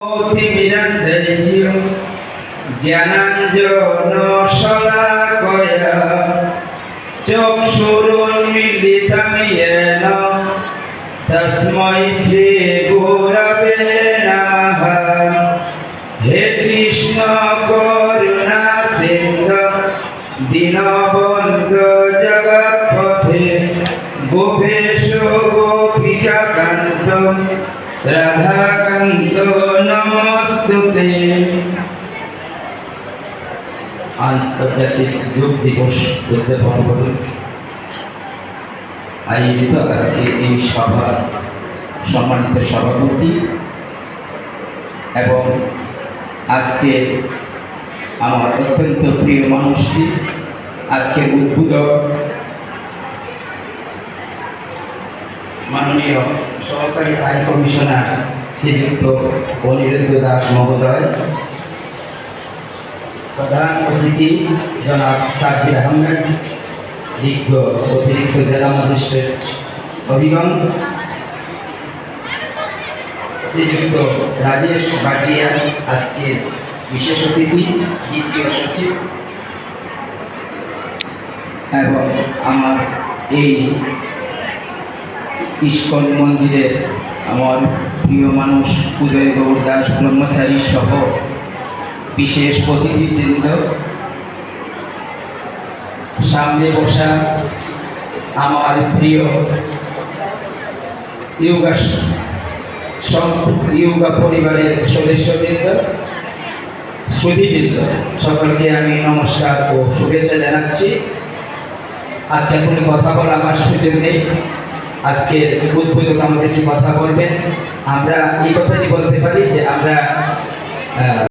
অতিবিরান্তেছিও জ্ঞানাঞ্জন শলাকয়া চক্ষুরুন্মিলিতং येन তস্मै শ্রী গুরবে নমঃ। হে কৃষ্ণ করুণা সিন্ধু দীনবন্ধু জগৎপতে গোপেশ গোপিকাকান্ত রাধাকান্ত নমস্তুতে। আন্তর্জাতিক যোগ দিবস উদযাপন করুন আয়োজিত আজকে এই সভার সম্মানিত সভাপতি এবং আজকে আমার অত্যন্ত প্রিয় মানুষটি, আজকে উদ্বোধক মাননীয় সহকারী আইন কমিশনার শ্রীযুক্ত অনিরুদ্ধ দাস মহোদয়, প্রধান অতিথি জনাব সাব্বির আহমেদ, বিজ্ঞ অতিরিক্ত জেলা ম্যাজিস্ট্রেট অভিগম, শ্রীযুক্ত রাজেশ ভাটিয়া আজকের বিশেষ অতিথি, দ্বিতীয় সচিব, এবং আমার এই ইস্কন মন্দিরের আমার প্রিয় মানুষ উদয় গৌর দাস ব্রহ্মচারী সহ বিশেষ অতিথিবৃন্দ, সামনে বসা আমার প্রিয় ইয়োগা পরিবারের সদস্যবৃন্দ, সুধীবৃন্দ, সকলকে আমি নমস্কার ও শুভেচ্ছা জানাচ্ছি। আজকে কোনো কথা বলা আমার সুযোগ নেই, আজকে উদ্বোধক আমাদেরকে কথা বলবেন। আমরা এই কথাটি বলতে পারি যে আমরা